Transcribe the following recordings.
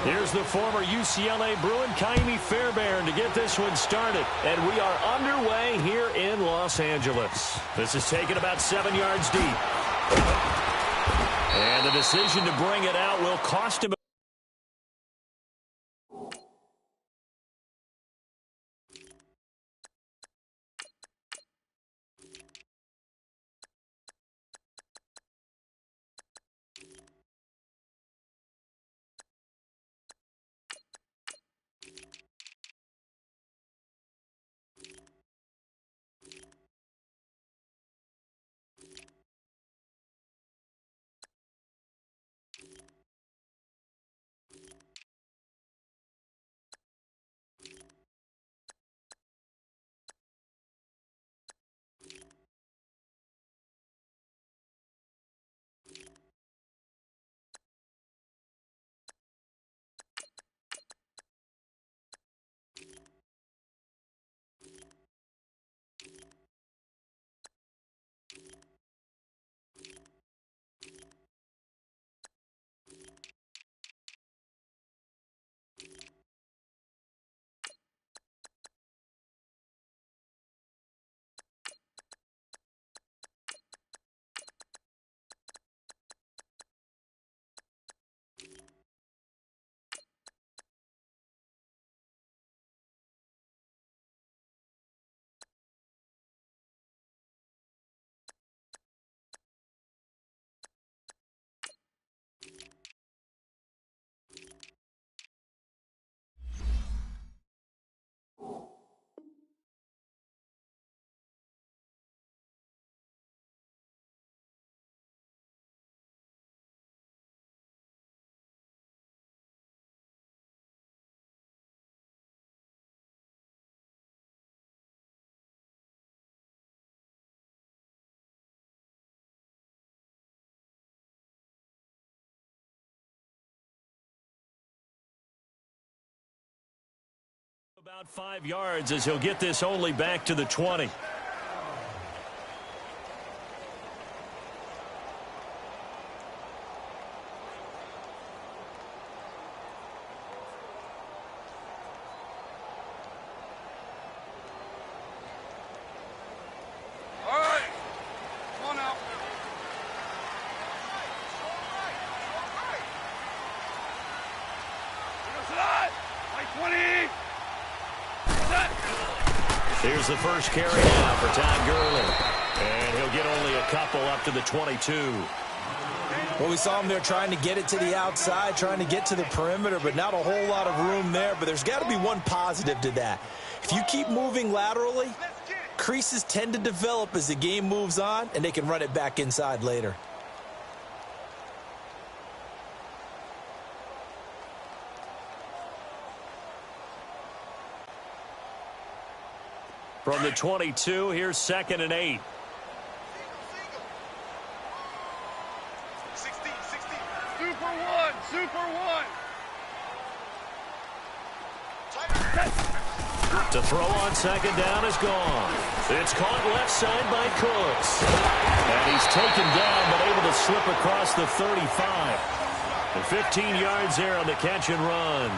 Here's the former UCLA Bruin, Ka'imi Fairbairn, to get this one started. And we are underway here in Los Angeles. This is taken about 7 yards deep. And the decision to bring it out will cost him. About 5 yards as he'll get this only back to the 20. Here's the first carry now for Todd Gurley. And he'll get only a couple up to the 22. Well, we saw him there trying to get it to the outside, trying to get to the perimeter, but not a whole lot of room there. But there's got to be one positive to that. If you keep moving laterally, creases tend to develop as the game moves on, and they can run it back inside later. From the 22, here's 2nd and 8. 16, super one, super one. To throw on 2nd down is gone. It's caught left side by Cooks. And he's taken down, but able to slip across the 35. And 15 yards there on the catch and run.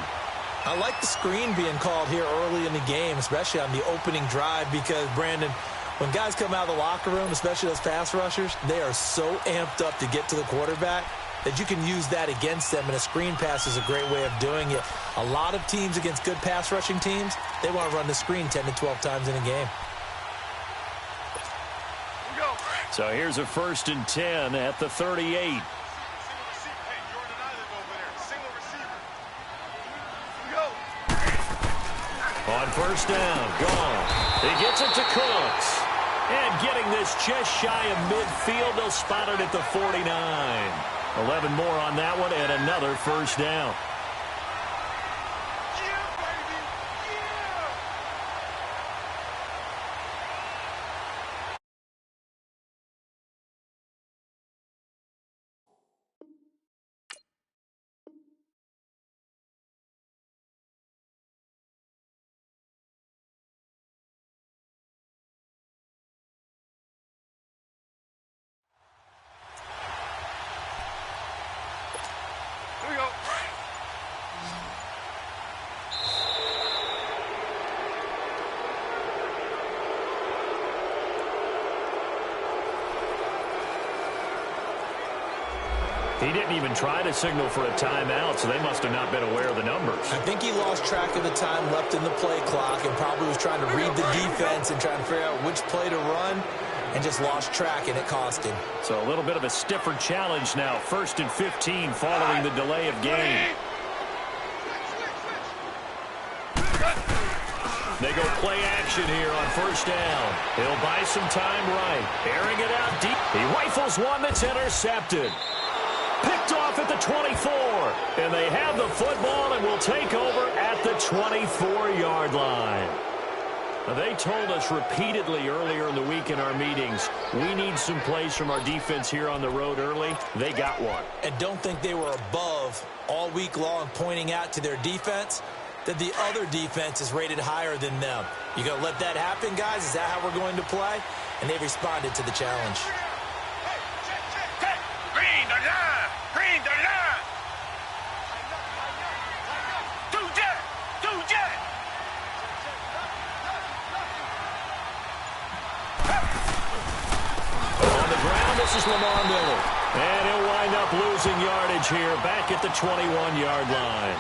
I like the screen being called here early in the game, especially on the opening drive, because, Brandon, when guys come out of the locker room, especially those pass rushers, they are so amped up to get to the quarterback that you can use that against them, and a screen pass is a great way of doing it. A lot of teams against good pass rushing teams, they want to run the screen 10 to 12 times in a game. So here's a 1st and 10 at the 38. On 1st down, gone. He gets it to Cooks. And getting this just shy of midfield, they'll spot it at the 49. 11 more on that one, and another 1st down. He didn't even try to signal for a timeout, so they must have not been aware of the numbers. I think he lost track of the time left in the play clock and probably was trying to read the defense and trying to figure out which play to run and just lost track, and it cost him. So a little bit of a stiffer challenge now. 1st and 15 following the delay of game. They go play action here on 1st down. He'll buy some time right. Airing it out deep. He rifles one that's intercepted. Picked off at the 24. And they have the football and will take over at the 24-yard line. Now, they told us repeatedly earlier in the week in our meetings, we need some plays from our defense here on the road early. They got one. And don't think they were above all week long pointing out to their defense that the other defense is rated higher than them. You going to let that happen, guys? Is that how we're going to play? And they responded to the challenge. Green the line! Green the line! Two jet! Two jet! On the ground, this is Lamar Miller. And he'll wind up losing yardage here back at the 21-yard line.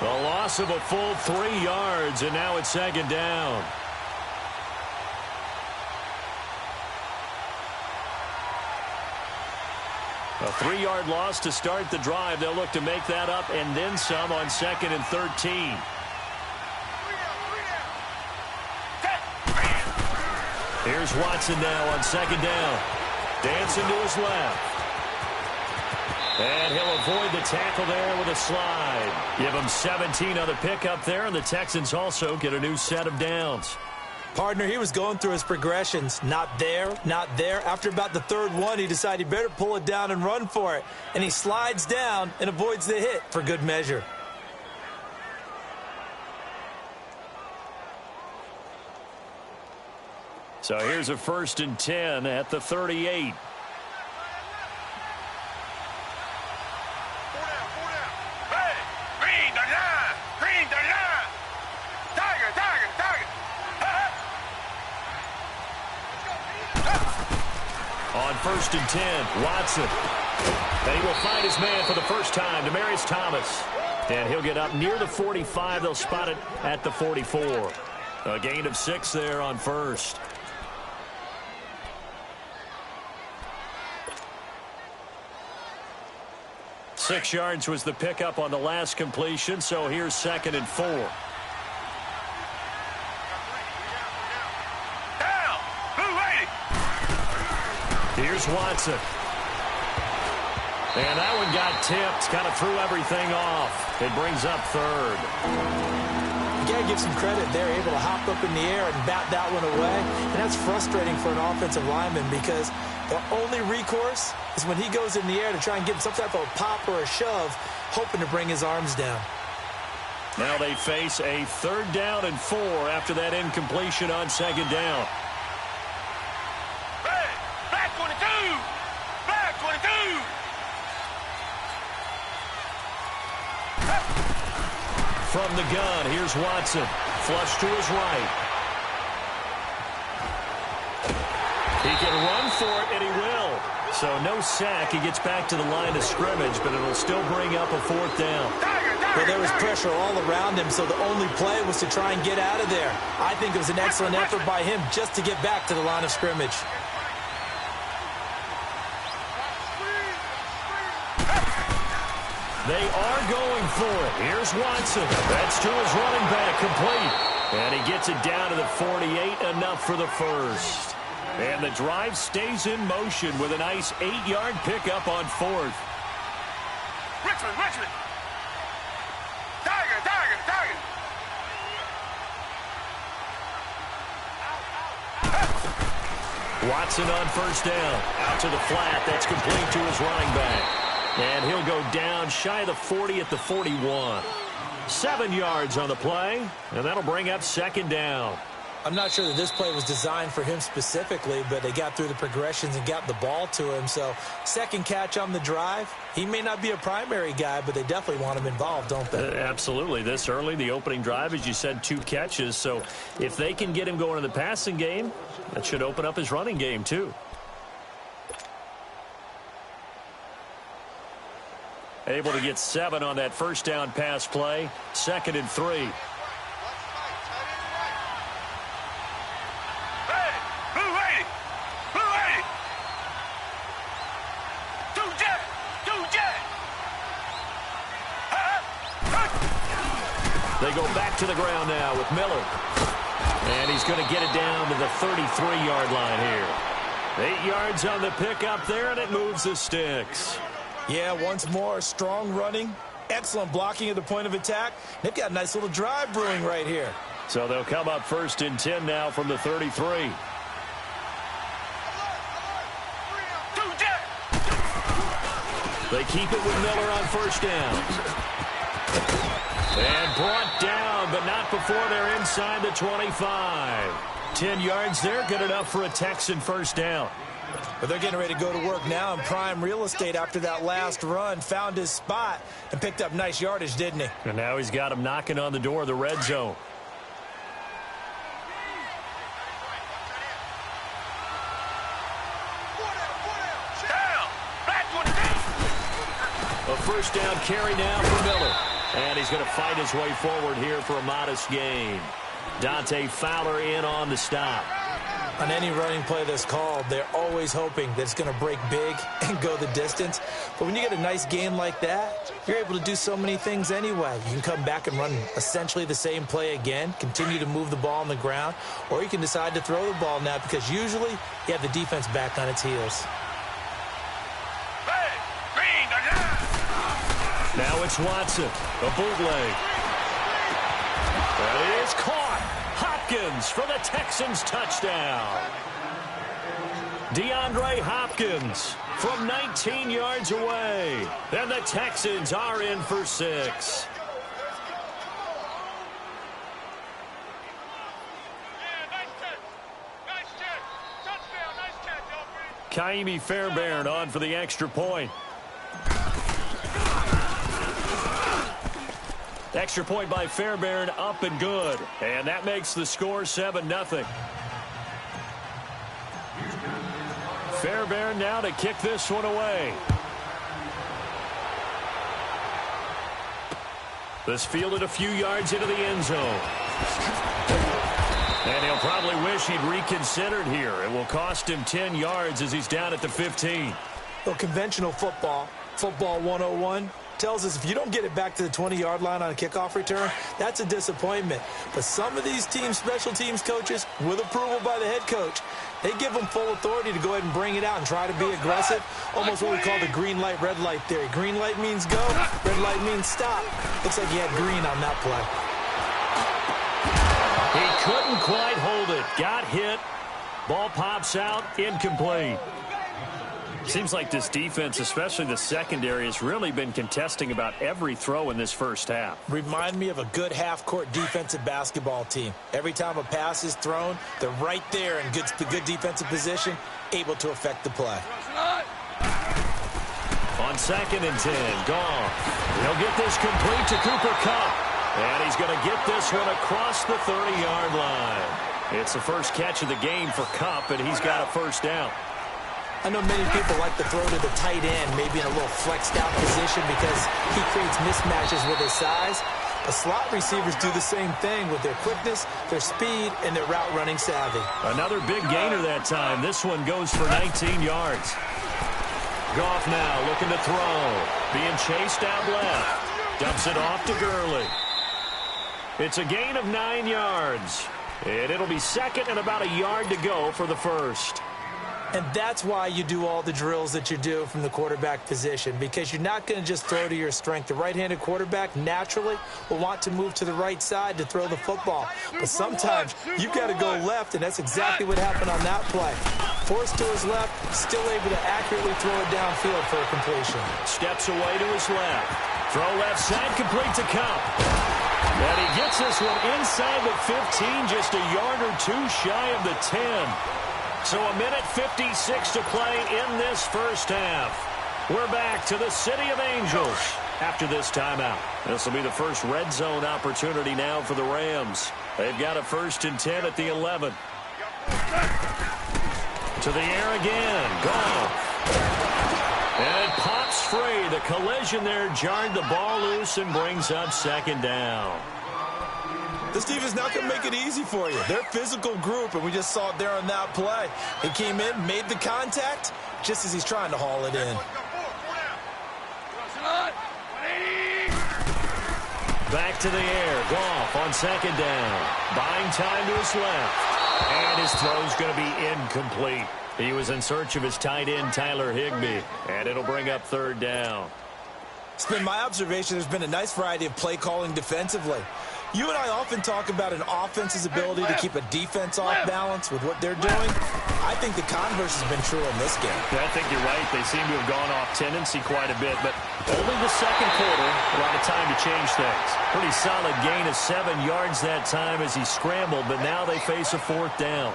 A loss of a full 3 yards, and now it's 2nd down. A 3-yard loss to start the drive. They'll look to make that up and then some on 2nd and 13. Here's Watson now on 2nd down. Dancing to his left. And he'll avoid the tackle there with a slide. Give him 17 on the pickup there, and the Texans also get a new set of downs. Partner, he was going through his progressions. Not there, not there. After about the 3rd one, he decided he better pull it down and run for it. And he slides down and avoids the hit for good measure. So here's a 1st and 10 at the 38. On 1st and 10, Watson. And he will find his man for the first time, Demaryius Thomas. And he'll get up near the 45. They'll spot it at the 44. A gain of 6 there on 1st. Six yards was the pickup on the last completion, so here's 2nd and 4. Here's Watson. And that one got tipped, kind of threw everything off. It brings up 3rd. You got to give some credit. They're able to hop up in the air and bat that one away. And that's frustrating for an offensive lineman because the only recourse is when he goes in the air to try and get some type of pop or a shove, hoping to bring his arms down. Now they face a 3rd down and 4 after that incompletion on 2nd down. From the gun, here's Watson. Flush to his right. He can run for it, and he will. So no sack. He gets back to the line of scrimmage, but it'll still bring up a 4th down. Well, there was pressure all around him, so the only play was to try and get out of there. I think it was an excellent effort by him just to get back to the line of scrimmage. They are going for it. Here's Watson. That's to his running back, complete. And he gets it down to the 48, enough for the first. And the drive stays in motion with a nice 8-yard pickup on 4th. Richmond. Tiger. Watson on 1st down. Out to the flat. That's complete to his running back. And he'll go down shy of the 40 at the 41. 7 yards on the play, and that'll bring up 2nd down. I'm not sure that this play was designed for him specifically, but they got through the progressions and got the ball to him. So 2nd catch on the drive. He may not be a primary guy, but they definitely want him involved, don't they? Absolutely. This early, the opening drive, as you said, 2 catches. So if they can get him going in the passing game, that should open up his running game too. Able to get 7 on that first down pass play. 2nd and 3. Hey, blue 80. Blue 80. Do jet. Do jet. They go back to the ground now with Miller. And he's going to get it down to the 33-yard line here. 8 yards on the pickup there, and it moves the sticks. Yeah, once more, strong running, excellent blocking at the point of attack. They've got a nice little drive brewing right here. So they'll come up 1st and 10 now from the 33. They keep it with Miller on 1st down. And brought down, but not before they're inside the 25. 10 yards there, good enough for a Texan 1st down. But they're getting ready to go to work now in prime real estate after that last run. Found his spot and picked up nice yardage, didn't he? And now he's got him knocking on the door of the red zone. A 1st down carry now for Miller. And he's going to fight his way forward here for a modest gain. Dante Fowler in on the stop. On any running play that's called, they're always hoping that it's going to break big and go the distance. But when you get a nice gain like that, you're able to do so many things anyway. You can come back and run essentially the same play again, continue to move the ball on the ground, or you can decide to throw the ball now because usually you have the defense back on its heels. Now it's Watson, a bootleg. That is caught. Hopkins for the Texans touchdown. DeAndre Hopkins from 19 yards away. And the Texans are in for 6. Kaimi Fairbairn on for the extra point. Extra point by Fairbairn, up and good. And that makes the score 7-0. Fairbairn now to kick this one away. This fielded a few yards into the end zone. And he'll probably wish he'd reconsidered here. It will cost him 10 yards as he's down at the 15. Well, conventional football 101, tells us if you don't get it back to the 20-yard line on a kickoff return, that's a disappointment. But some of these teams, special teams coaches, with approval by the head coach, they give them full authority to go ahead and bring it out and try to be aggressive. Almost what we call the green light, red light theory. Green light means go, red light means stop. Looks like he had green on that play. He couldn't quite hold it. Got hit. Ball pops out, incomplete. Seems like this defense, especially the secondary, has really been contesting about every throw in this first half. Remind me of a good half-court defensive basketball team. Every time a pass is thrown, they're right there in good defensive position, able to affect the play. On 2nd and 10, Goff. He'll get this complete to Cooper Kupp. And he's going to get this one across the 30-yard line. It's the first catch of the game for Kupp, and he's got a 1st down. I know many people like to throw to the tight end, maybe in a little flexed out position because he creates mismatches with his size. The slot receivers do the same thing with their quickness, their speed, and their route running savvy. Another big gainer that time. This one goes for 19 yards. Goff now looking to throw. Being chased out left. Dumps it off to Gurley. It's a gain of 9 yards. And it'll be 2nd and about a yard to go for the first. And that's why you do all the drills that you do from the quarterback position, because you're not going to just throw to your strength. The right-handed quarterback naturally will want to move to the right side to throw the football. But sometimes you've got to go left, and that's exactly what happened on that play. Forced to his left, still able to accurately throw it downfield for a completion. Steps away to his left. Throw left side, complete to Kupp. And he gets this one inside the 15, just a yard or two shy of the 10. So a minute 56 to play in this first half. We're back to the City of Angels after this timeout. This will be the first red zone opportunity now for the Rams. They've got a 1st and 10 at the 11. To the air again. Goff. And it pops free. The collision there jarred the ball loose and brings up second down. This defense not going to make it easy for you. They're a physical group, and we just saw it there on that play. He came in, made the contact, just as he's trying to haul it in. Back to the air. Goff on second down. Buying time to his left. And his throw's going to be incomplete. He was in search of his tight end, Tyler Higbee. And it'll bring up third down. It's been my observation there's been a nice variety of play calling defensively. You and I often talk about an offense's ability to keep a defense off balance with what they're doing. I think the converse has been true in this game. Yeah, I think you're right. They seem to have gone off tendency quite a bit, but only the second quarter, a lot of time to change things. Pretty solid gain of 7 yards that time as he scrambled, but now they face a fourth down.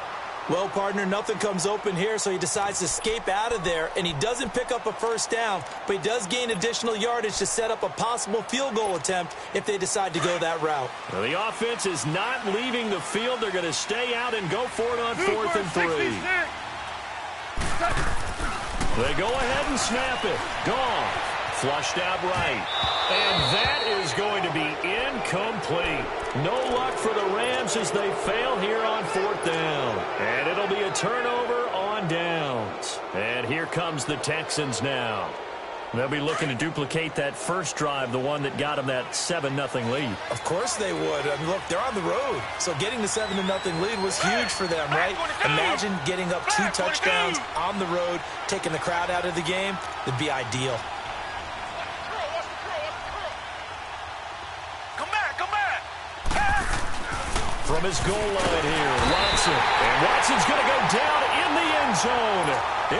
Well, partner, nothing comes open here, so he decides to escape out of there, and he doesn't pick up a first down, but he does gain additional yardage to set up a possible field goal attempt if they decide to go that route. Well, the offense is not leaving the field. They're going to stay out and go for it on 4th and 3. They go ahead and snap it. Gone. Flushed out right. And that is going to be incomplete. No luck for the Rams as they fail here on 4th down. And it'll be a turnover on downs. And here comes the Texans now. They'll be looking to duplicate that first drive, the one that got them that 7-0 lead. Of course they would. I mean, look, they're on the road. So getting the 7-0 lead was huge for them, right? Imagine getting up 2 touchdowns on the road, taking the crowd out of the game. It'd be ideal. From his goal line here, Watson. And Watson's going to go down in the end zone.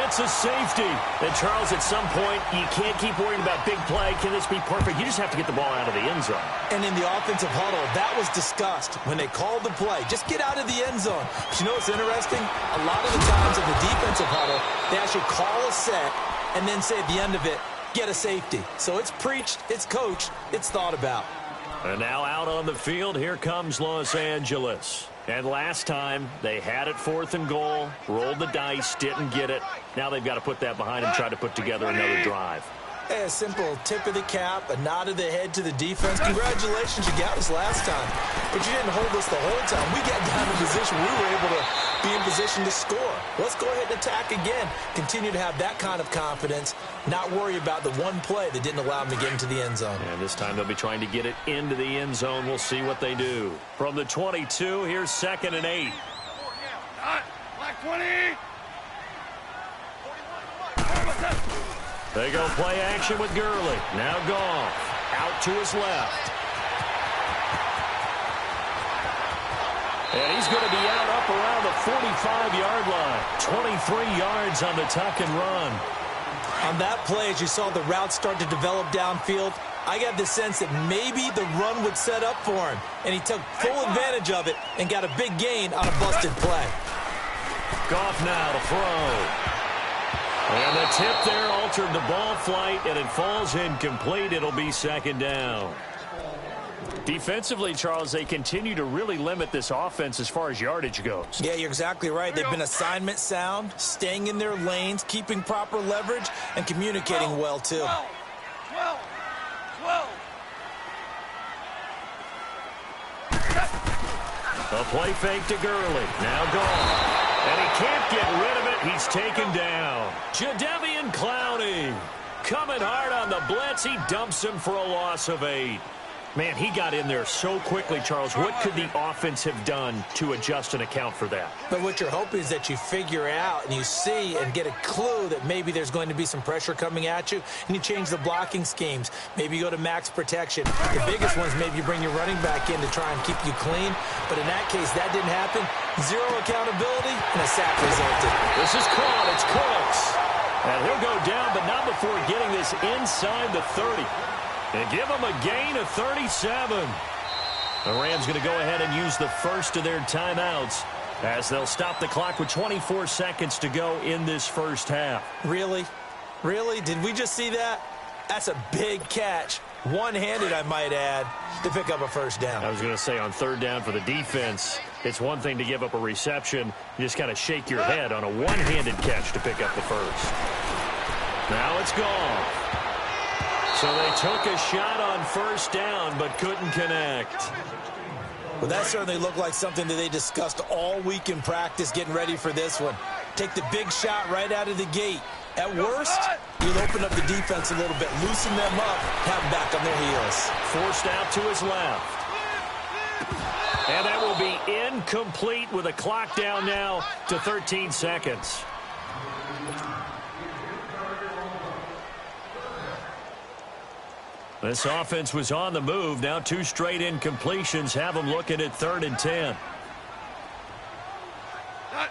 It's a safety. And, Charles, at some point, you can't keep worrying about big play. Can this be perfect? You just have to get the ball out of the end zone. And in the offensive huddle, that was discussed when they called the play. Just get out of the end zone. But you know what's interesting? A lot of the times in the defensive huddle, they actually call a set and then say at the end of it, get a safety. So it's preached, it's coached, it's thought about. And now out on the field, here comes Los Angeles. And last time, they had it 4th and goal, rolled the dice, didn't get it. Now they've got to put that behind them, try to put together another drive. Hey, a simple tip of the cap, a nod of the head to the defense. Congratulations, you got us last time. But you didn't hold us the whole time. We got down in position. We were able to be in position to score. Let's go ahead and attack again. Continue to have that kind of confidence. Not worry about the one play that didn't allow them to get into the end zone. And this time they'll be trying to get it into the end zone. We'll see what they do. From the 22, here's 2nd and 8. Black 20. They go play action with Gurley. Now Goff out to his left. And he's going to be out up around the 45-yard line. 23 yards on the tuck and run. On that play, as you saw the route start to develop downfield, I got the sense that maybe the run would set up for him. And he took full advantage of it and got a big gain on a busted play. Goff now to throw. And the tip there altered the ball flight, and it falls incomplete. It'll be 2nd down. Defensively, Charles, they continue to really limit this offense as far as yardage goes. Yeah, you're exactly right. They've been assignment sound, staying in their lanes, keeping proper leverage, and communicating well, too. 12. A play fake to Gurley. Now gone. And he can't get rid of it. He's taken down. Jadeveon Clowney coming hard on the blitz. He dumps him for a loss of 8. Man, he got in there so quickly, Charles. What could the offense have done to adjust and account for that? But what you're hoping is that you figure out and you see and get a clue that maybe there's going to be some pressure coming at you, and you change the blocking schemes. Maybe you go to max protection. The biggest ones, maybe you bring your running back in to try and keep you clean. But in that case, that didn't happen. Zero accountability, and a sack resulted. This is caught. It's Cooks. And he'll go down, but not before getting this inside the 30. And give them a gain of 37. The Rams going to go ahead and use the first of their timeouts as they'll stop the clock with 24 seconds to go in this first half. Really? Really? Did we just see that? That's a big catch. One-handed, I might add, to pick up a first down. I was going to say on 3rd down for the defense, it's one thing to give up a reception. You just kind of shake your head on a one-handed catch to pick up the first. Now it's gone. So they took a shot on first down, but couldn't connect. Well, that certainly looked like something that they discussed all week in practice getting ready for this one. Take the big shot right out of the gate. At worst, you'll open up the defense a little bit, loosen them up, have them back on their heels. Forced out to his left. And that will be incomplete with a clock down now to 13 seconds. This offense was on the move. Now 2 straight incompletions have them looking at 3rd and 10. Black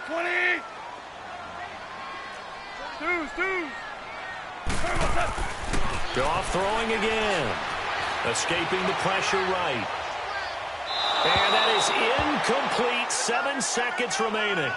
20. Two. Goff throwing again. Escaping the pressure right. And that is incomplete. 7 seconds remaining.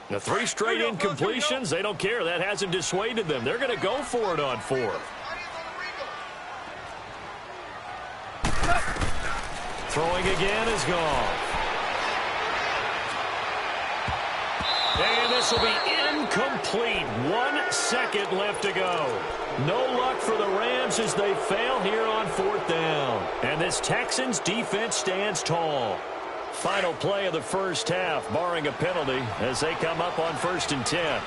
The 3 straight incompletions, they don't care. That hasn't dissuaded them. They're going to go for it on 4th. Throwing again is gone. And this will be incomplete. 1 second left to go. No luck for the Rams as they fail here on 4th down. And this Texans defense stands tall. Final play of the first half, barring a penalty, as they come up on 1st and 10.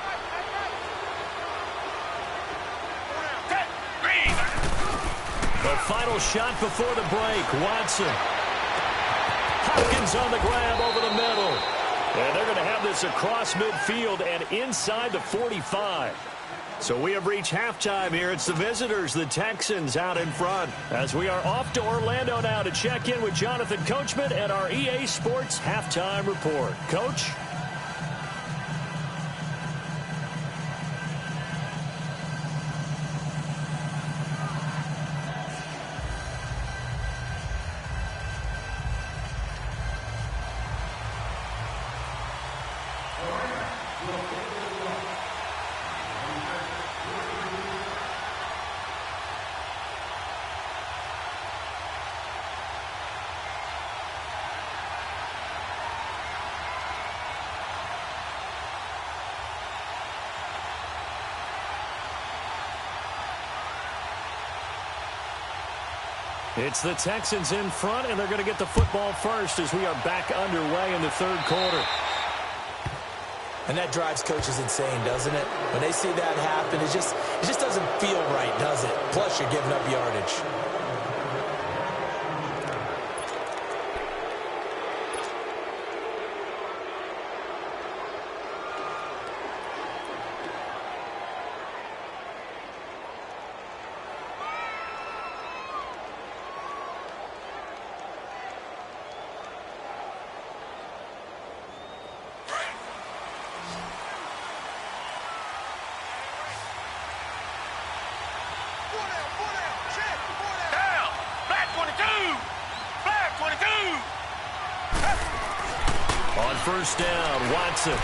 The final shot before the break, Watson. Hopkins on the grab over the middle. And they're going to have this across midfield and inside the 45. So we have reached halftime here. It's the visitors, the Texans, out in front. As we are off to Orlando now to check in with Jonathan Coachman and our EA Sports Halftime Report. Coach? It's the Texans in front, and they're going to get the football first as we are back underway in the 3rd quarter. And that drives coaches insane, doesn't it? When they see that happen, it just doesn't feel right, does it? Plus, you're giving up yardage. First down, Watson.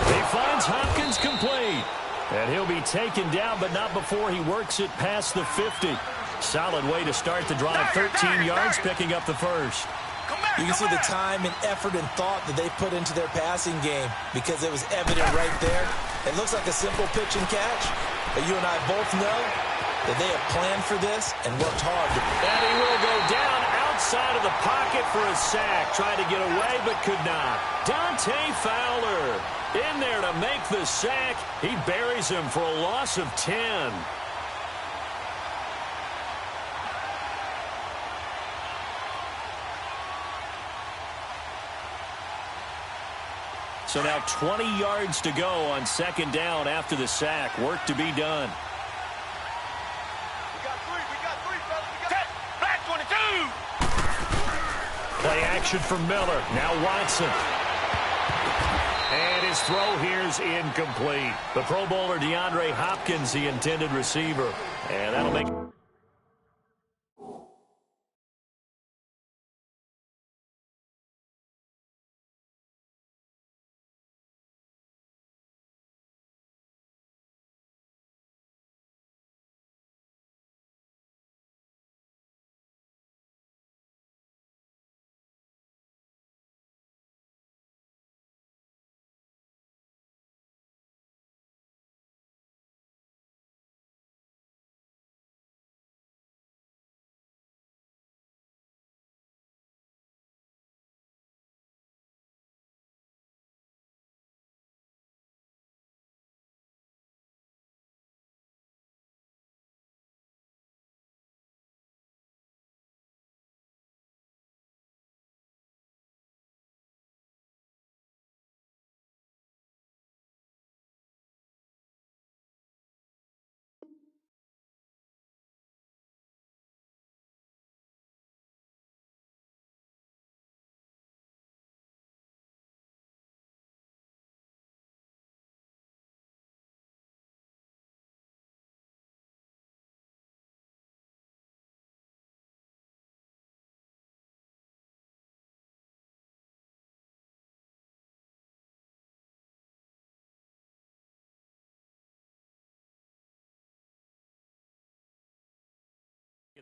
He finds Hopkins complete. And he'll be taken down, but not before he works it past the 50. Solid way to start the drive. 13 yards, picking up the first. You can see the time and effort and thought that they put into their passing game because it was evident right there. It looks like a simple pitch and catch, but you and I both know that they have planned for this and worked hard. And he will go down outside of the pocket for a sack. Tried to get away, but could not. Dante Fowler in there to make the sack. He buries him for a loss of 10. So now 20 yards to go on 2nd down after the sack. Work to be done. Play action from Miller. Now Watson. And his throw here is incomplete. The Pro Bowler DeAndre Hopkins, the intended receiver. And that'll make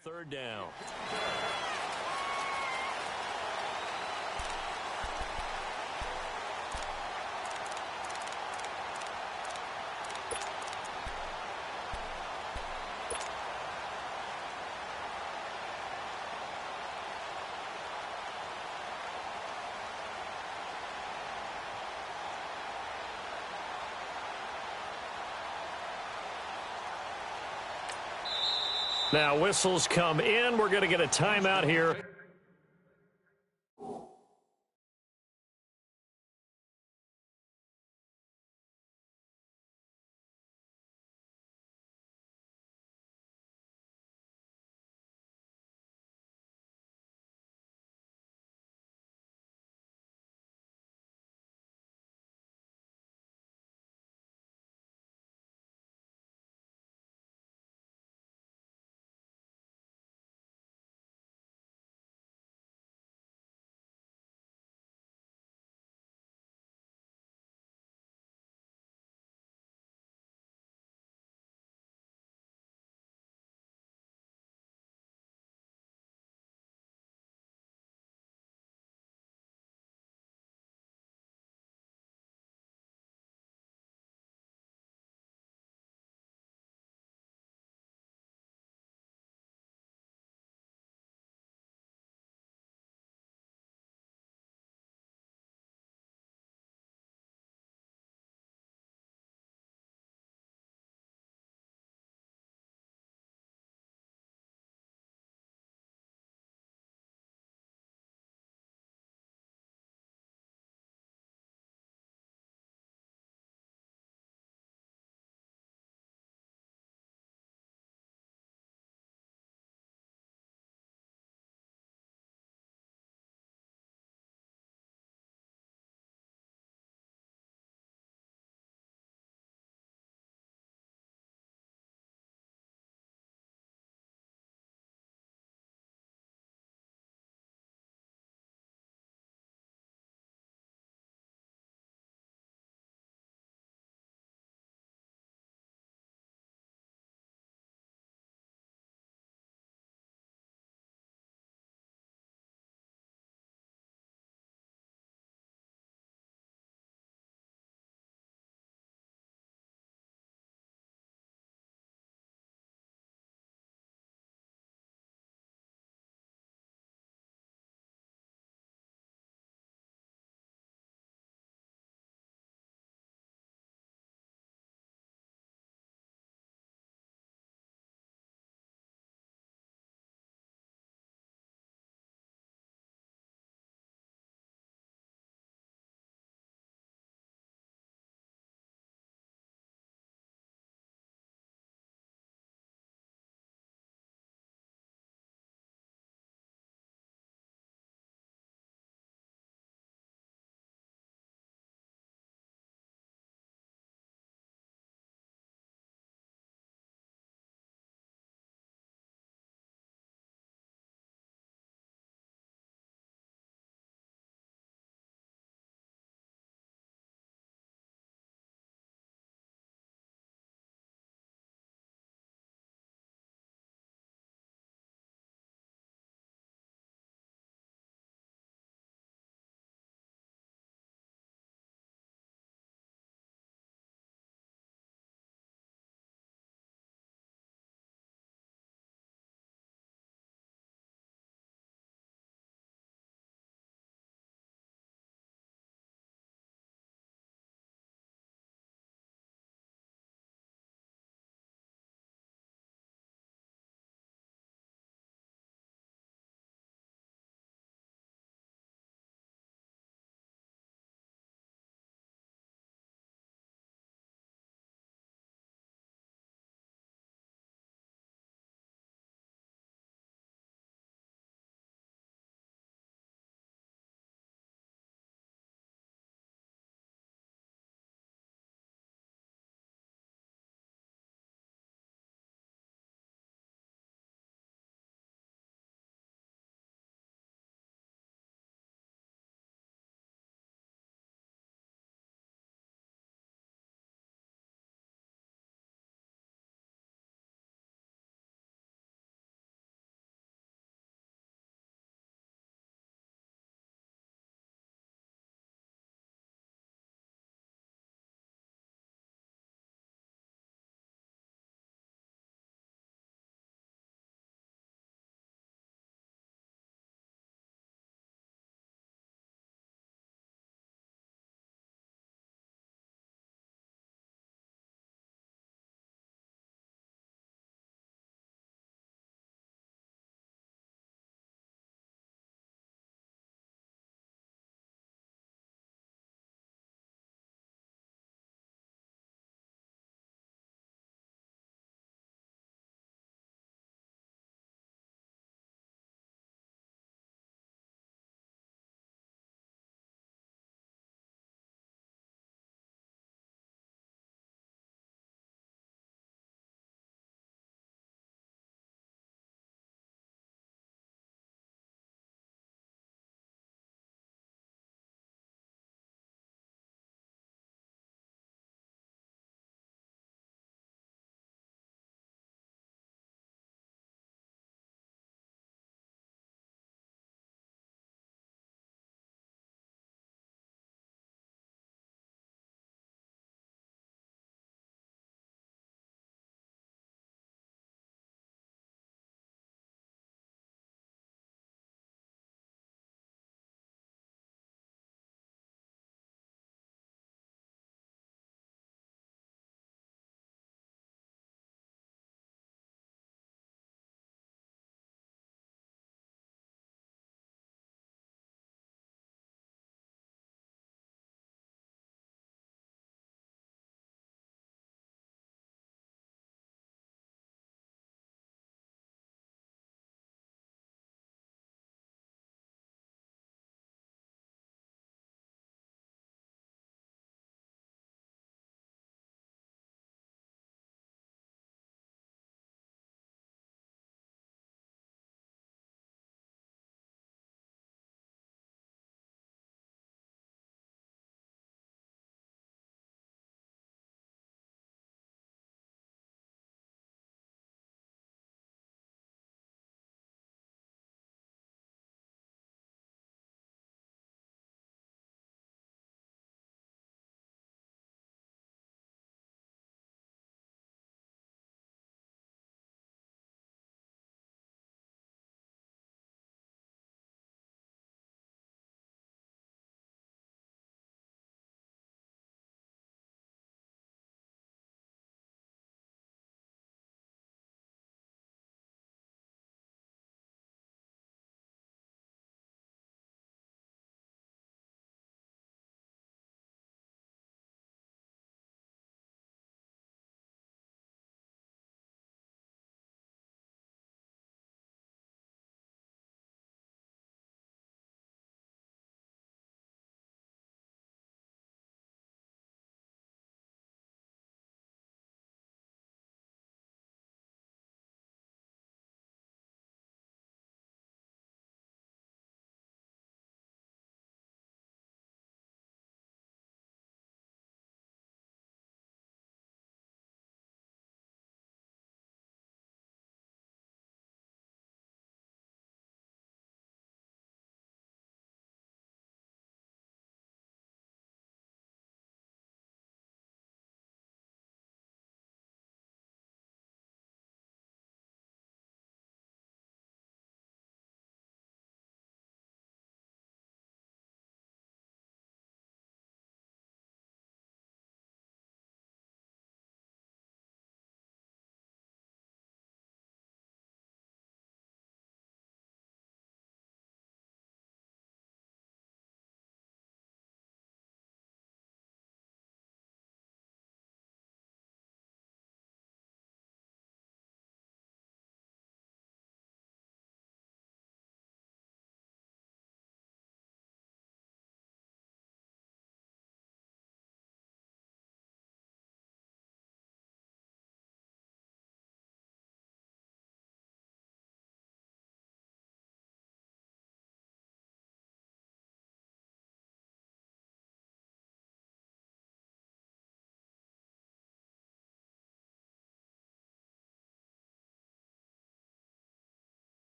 Third down. Now whistles come in. We're going to get a timeout here.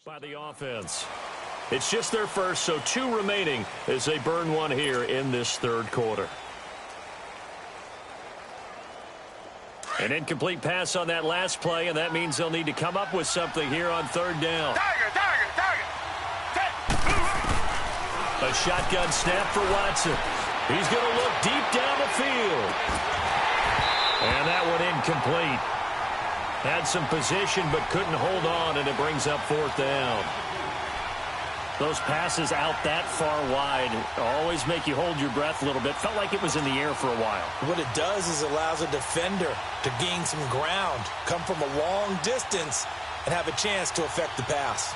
by the offense. It's just their first, so 2 remaining as they burn one here in this third quarter. An incomplete pass on that last play, and that means they'll need to come up with something here on third down. A shotgun snap for Watson. He's going to look deep down the field. And that one incomplete. Had some position but couldn't hold on, and it brings up fourth down. Those passes out that far wide always make you hold your breath a little bit. Felt like it was in the air for a while. What it does is it allows a defender to gain some ground, come from a long distance, and have a chance to affect the pass.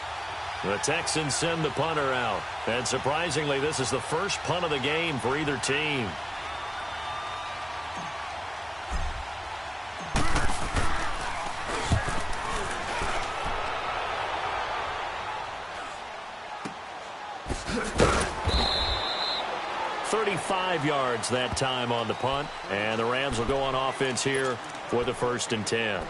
The Texans send the punter out. And surprisingly, this is the first punt of the game for either team. .35 yards that time on the punt, and the Rams will go on offense here for the 1st and 10.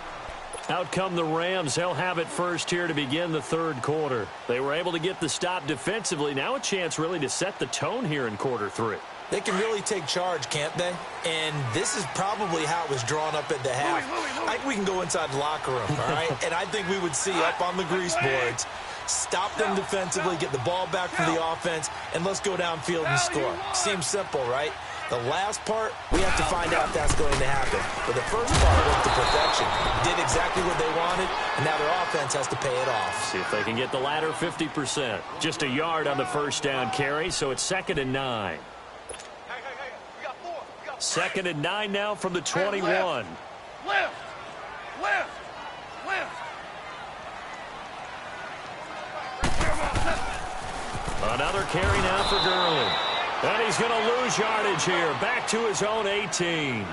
Out come the Rams. They'll have it first here to begin the third quarter. They were able to get the stop defensively. Now a chance really to set the tone here in quarter 3. They can really take charge, can't they? And this is probably how it was drawn up at the half. I think we can go inside the locker room, all right? And I think we would see up on the grease boards, stop them defensively, get the ball back for the offense, and let's go downfield and score. Seems simple, right? The last part, we have to find out if that's going to happen. But the first part went to perfection. Did exactly what they wanted, and now their offense has to pay it off. See if they can get the latter 50%. Just a yard on the first down carry, so it's 2nd and 9. We got 4. 2nd and 9 now from the 21. Left. Another carry now for Gurley. And he's going to lose yardage here. Back to his own 18.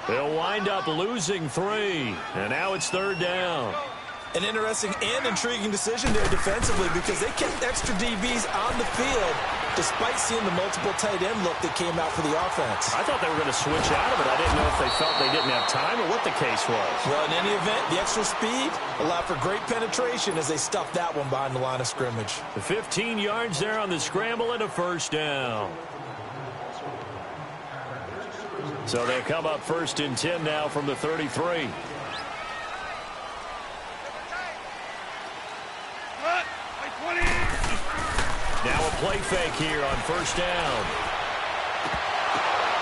They'll wind up losing 3. And now it's 3rd down. An interesting and intriguing decision there defensively because they kept extra DBs on the field despite seeing the multiple tight end look that came out for the offense. I thought they were going to switch out of it. I didn't know if they felt they didn't have time or what the case was. Well, in any event, the extra speed allowed for great penetration as they stuffed that one behind the line of scrimmage. The 15 yards there on the scramble and a first down. So they'll come up 1st and 10 now from the 33. Now a play fake here on first down.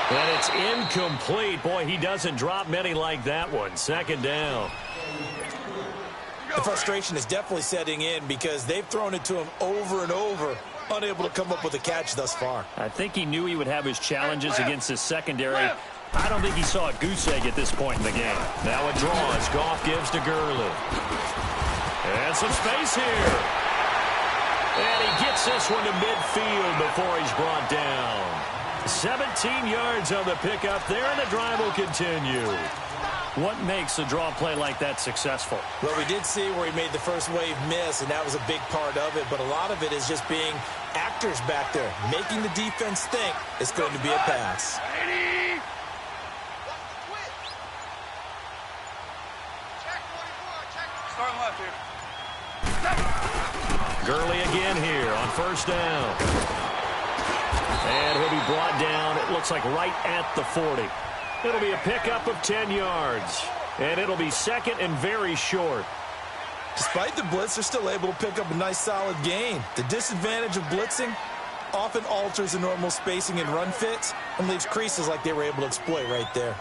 And it's incomplete. Boy, he doesn't drop many like that one. 2nd down. The frustration is definitely setting in because they've thrown it to him over and over, unable to come up with a catch thus far. I think he knew he would have his challenges against his secondary. I don't think he saw a goose egg at this point in the game. Now a draw as Goff gives to Gurley. And some space here. And he gets this one to midfield before he's brought down. 17 yards on the pickup there, and the drive will continue. What makes a draw play like that successful? Well, we did see where he made the first wave miss, and that was a big part of it. But a lot of it is just being actors back there, making the defense think it's going to be a pass. Start left here. Gurley again here on first down. And he'll be brought down, it looks like right at the 40. It'll be a pickup of 10 yards. And it'll be 2nd and very short. Despite the blitz, they're still able to pick up a nice solid gain. The disadvantage of blitzing often alters the normal spacing and run fits and leaves creases like they were able to exploit right there.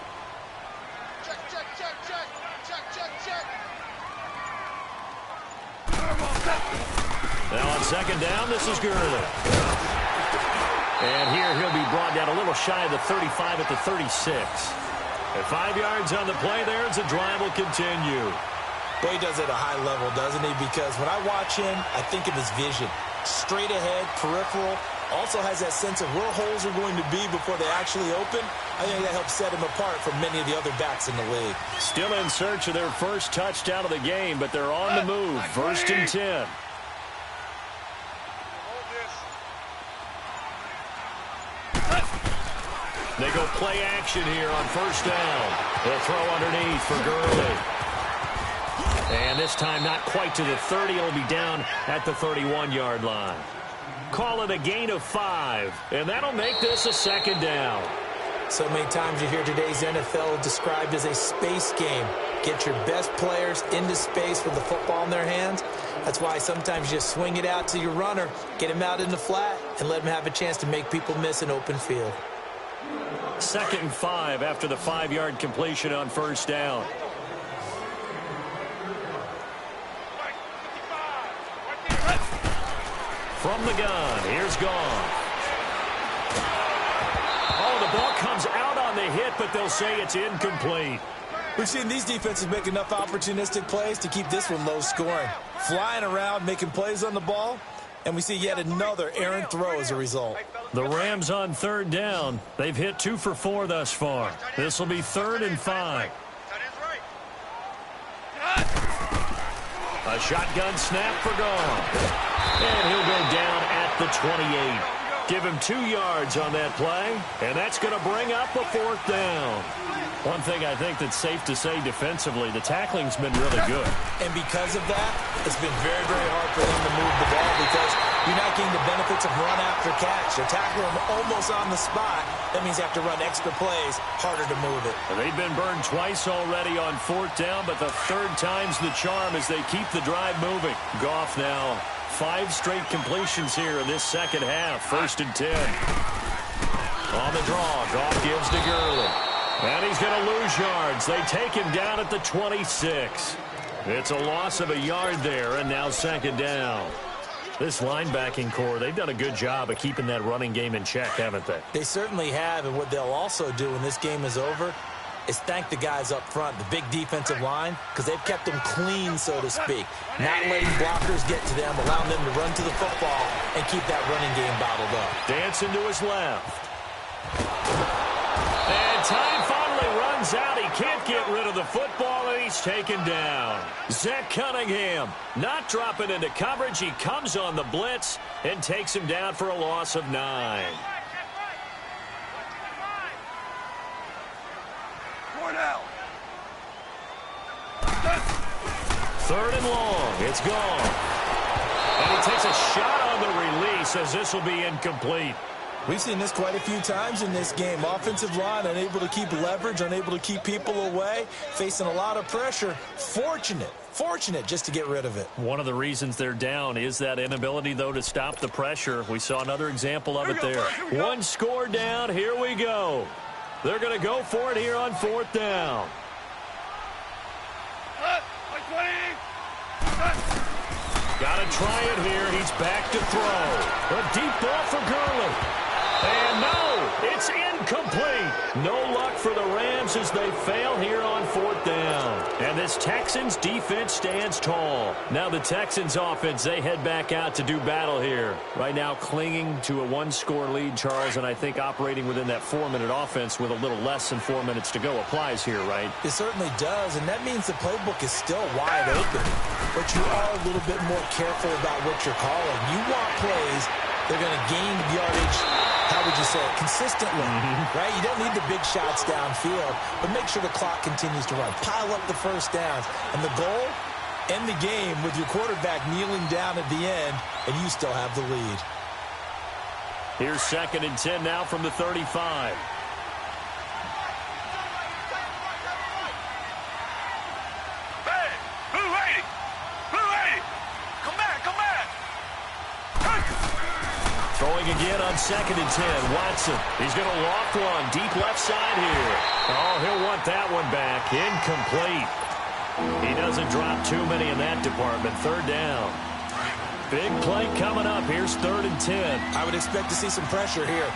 Now on 2nd down, this is Gurley. And here he'll be brought down a little shy of the 35 at the 36. And 5 yards on the play there as the drive will continue. Boy, he does it at a high level, doesn't he? Because when I watch him, I think of his vision. Straight ahead, peripheral. Also has that sense of where holes are going to be before they actually open. I think that helps set him apart from many of the other backs in the league. Still in search of their first touchdown of the game, but they're on the move. 1st and 10. They go play action here on first down. They'll throw underneath for Gurley. And this time not quite to the 30. It'll be down at the 31-yard line. Call it a gain of 5, and that'll make this a second down. So many times you hear today's NFL described as a space game. Get your best players into space with the football in their hands. That's why sometimes you just swing it out to your runner, get him out in the flat, and let him have a chance to make people miss an open field. 2nd and 5 after the 5-yard completion on first down. From the gun, here's Goff. Oh, the ball comes out on the hit, but they'll say it's incomplete. We've seen these defenses make enough opportunistic plays to keep this one low scoring. Flying around, making plays on the ball, and we see yet another errant throw as a result. The Rams on 3rd down. They've hit 2 for 4 thus far. This will be 3rd and 5. A shotgun snap for Goff. And he'll go down at the 28. Give him 2 yards on that play, and that's going to bring up a 4th down. One thing I think that's safe to say defensively, the tackling's been really good. And because of that, it's been very, very hard for them to move the ball because you're not getting the benefits of run after catch. They're tackling them almost on the spot. That means you have to run extra plays, harder to move it. And they've been burned twice already on 4th down, but the 3rd time's the charm as they keep the drive moving. Goff now 5 straight completions here in this second half. 1st and 10. On the draw, Goff gives to Gurley. And he's going to lose yards. They take him down at the 26. It's a loss of a yard there, and now 2nd down. This linebacking core, they've done a good job of keeping that running game in check, haven't they? They certainly have, and what they'll also do when this game is over is thank the guys up front, the big defensive line, because they've kept them clean, so to speak. Not letting blockers get to them, allowing them to run to the football and keep that running game bottled up. Dancing to his left. And time finally runs out. He can't get rid of the football, and he's taken down. Zach Cunningham not dropping into coverage. He comes on the blitz and takes him down for a loss of 9. Third and long. It's gone. And he takes a shot on the release as this will be incomplete. We've seen this quite a few times in this game. Offensive line unable to keep leverage, unable to keep people away, facing a lot of pressure. Fortunate just to get rid of it. One of the reasons they're down is that inability, though, to stop the pressure. We saw another example of it there. 1 score down. Here we go. They're going to go for it here on 4th down. Got to try it here. He's back to throw. A deep ball for Gurley. And no, it's incomplete. No luck for the Rams as they fail here on 4th down. And this Texans defense stands tall. Now the Texans offense, they head back out to do battle here. Right now clinging to a 1-score lead, Charles, and I think operating within that 4-minute offense with a little less than 4 minutes to go applies here, right? It certainly does, and that means the playbook is still wide open. But you are a little bit more careful about what you're calling. You want plays that are going to gain yardage, how would you say it, consistently, right? You don't need the big shots downfield, but make sure the clock continues to run. Pile up the first downs. And the goal, end the game with your quarterback kneeling down at the end, and you still have the lead. Here's 2nd and 10 now from the 35. Throwing again on 2nd and 10. Watson, he's going to loft one deep left side here. Oh, he'll want that one back. Incomplete. He doesn't drop too many in that department. 3rd down. Big play coming up. Here's 3rd and 10. I would expect to see some pressure here.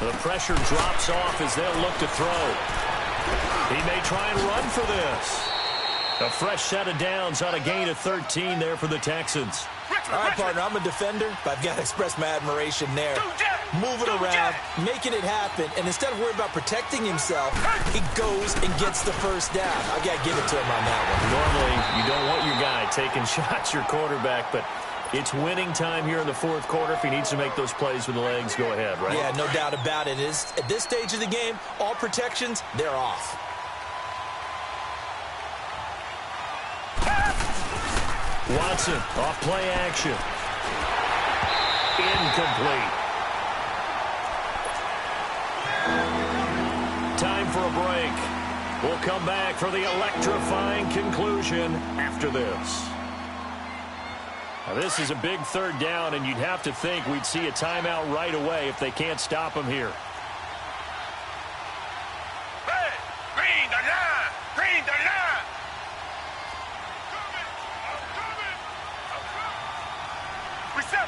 The pressure drops off as they'll look to throw. He may try and run for this. A fresh set of downs on a gain of 13 there for the Texans. All right, partner, I'm a defender, but I've got to express my admiration there. Moving around, making it happen, and instead of worrying about protecting himself, he goes and gets the first down. I've got to give it to him on that one. Normally, you don't want your guy taking shots, your quarterback, but it's winning time here in the fourth quarter. If he needs to make those plays with the legs, go ahead, right? Yeah, no doubt about it. At this stage of the game, all protections, they're off. Watson, off play action. Incomplete. Time for a break. We'll come back for the electrifying conclusion after this. Now, this is a big third down, and you'd have to think we'd see a timeout right away if they can't stop him here. Hey, green the line! Green the line! Reset!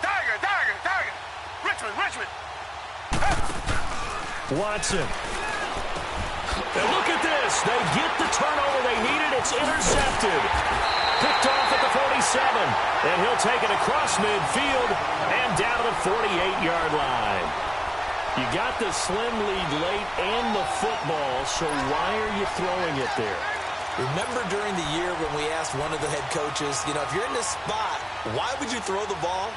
Tiger! Richmond! Watson. And look at this. They get the turnover they needed. It's intercepted. Picked off at the 47. And he'll take it across midfield and down to the 48-yard line. You got the slim lead late and the football, so why are you throwing it there? Remember during the year when we asked one of the head coaches, if you're in this spot, why would you throw the ball?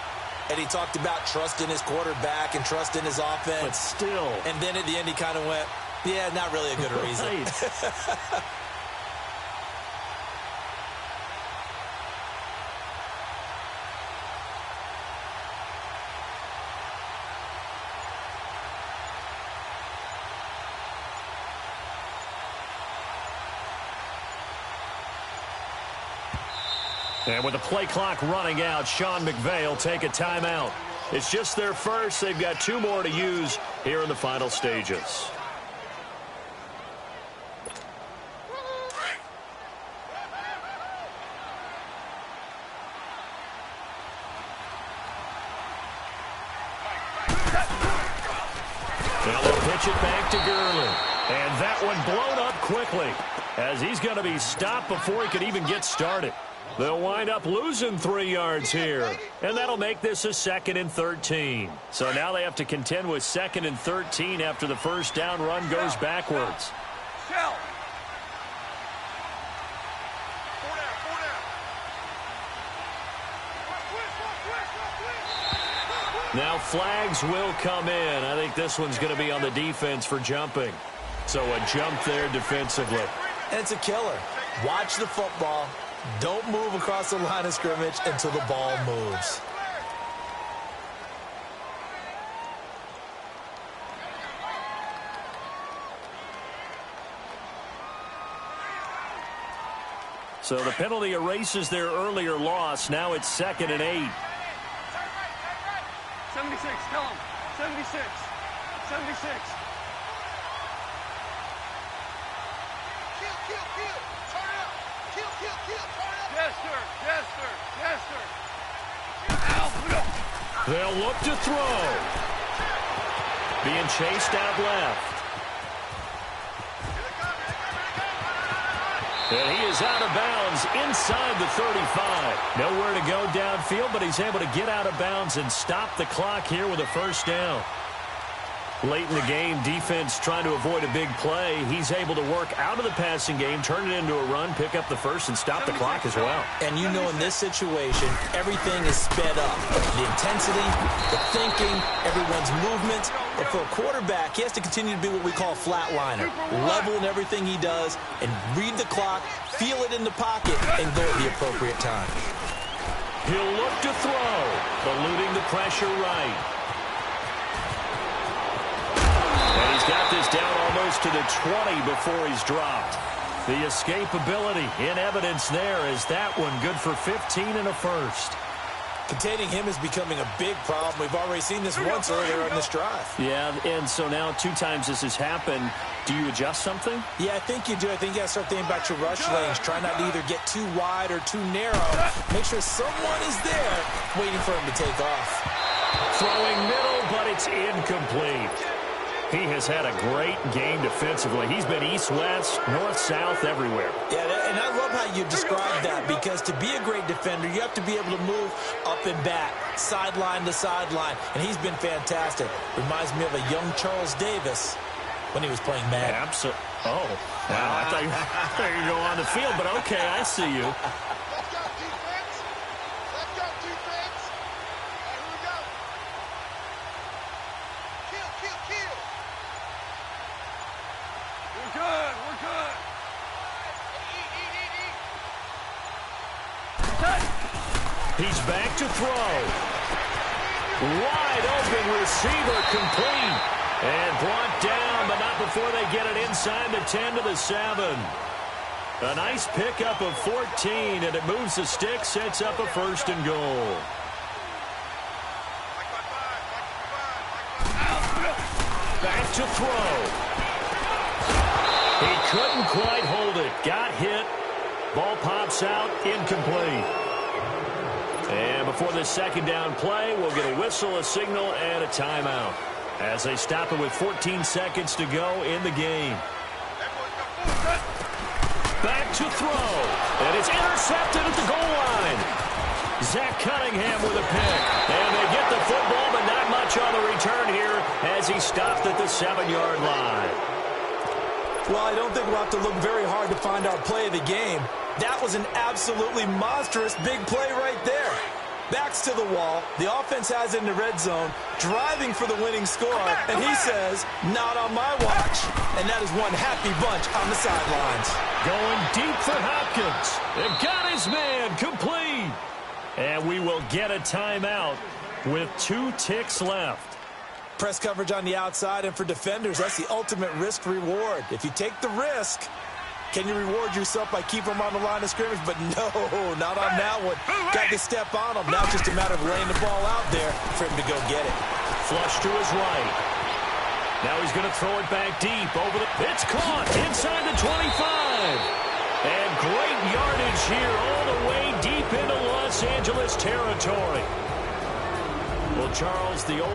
And he talked about trusting his quarterback and trusting his offense. But still. And then at the end he kind of went, yeah, not really a good reason. Right. And with the play clock running out, Sean McVay will take a timeout. It's just their first. They've got 2 more to use here in the final stages. Now they'll pitch it back to Gurley. And that one blown up quickly as he's going to be stopped before he could even get started. They'll wind up losing 3 yards here, and that'll make this a 2nd and 13. So now they have to contend with 2nd and 13 after the first down run goes backwards. Shell. Now flags will come in. I think this one's going to be on the defense for jumping. So a jump there defensively. And it's a killer. Watch the football. Don't move across the line of scrimmage until the ball moves. So the penalty erases their earlier loss. Now it's 2nd and 8. 76, tell him. 76. 76. Yes, sir. They'll look to throw. Being chased out left. And he is out of bounds inside the 35. Nowhere to go downfield, but he's able to get out of bounds and stop the clock here with a first down. Late in the game, defense trying to avoid a big play. He's able to work out of the passing game, turn it into a run, pick up the first, and stop the clock as well. And you know in this situation, everything is sped up. The intensity, the thinking, everyone's movements. But for a quarterback, he has to continue to be what we call a flatliner. Level in everything he does and read the clock, feel it in the pocket, and go at the appropriate time. He'll look to throw, eluding the pressure right. And he's got this down almost to the 20 before he's dropped. The escapability in evidence there is that one good for 15 and a first. Containing him is becoming a big problem. We've already seen this once earlier on this drive. Yeah, and so now 2 times this has happened. Do you adjust something? Yeah, I think you do. I think you got to start thinking about your rush lanes. Try not to either get too wide or too narrow. Make sure someone is there waiting for him to take off. Throwing middle, but it's incomplete. He has had a great game defensively. He's been east-west, north-south, everywhere. Yeah, and I love how you describe that, because to be a great defender, you have to be able to move up and back, sideline to sideline, and he's been fantastic. Reminds me of a young Charles Davis when he was playing Madden. Absolutely. Oh, wow. I thought you were going to go on the field, but okay, I see you. He's back to throw. Wide open receiver, complete. And brought down, but not before they get it inside the 10 to the 7. A nice pickup of 14, and it moves the stick, sets up a 1st and goal. Back to throw. He couldn't quite hold it. Got hit. Ball pops out, incomplete. And before the 2nd down play, we'll get a whistle, a signal, and a timeout as they stop it with 14 seconds to go in the game. Back to throw. And it's intercepted at the goal line. Zach Cunningham with a pick. And they get the football, but not much on the return here as he stopped at the 7-yard line. Well, I don't think we'll have to look very hard to find our play of the game. That was an absolutely monstrous big play right there. Backs to the wall. The offense has it in the red zone, driving for the winning score. And he says, not on my watch. And that is one happy bunch on the sidelines. Going deep for Hopkins. And got his man complete. And we will get a timeout with 2 ticks left. Press coverage on the outside, and for defenders, that's the ultimate risk-reward. If you take the risk, can you reward yourself by keeping them on the line of scrimmage? But no, not on that one. Got to step on them. Now it's just a matter of laying the ball out there for him to go get it. Flush to his right. Now he's going to throw it back deep over the... It's caught inside the 25. And great yardage here all the way deep into Los Angeles territory. Well, Charles, the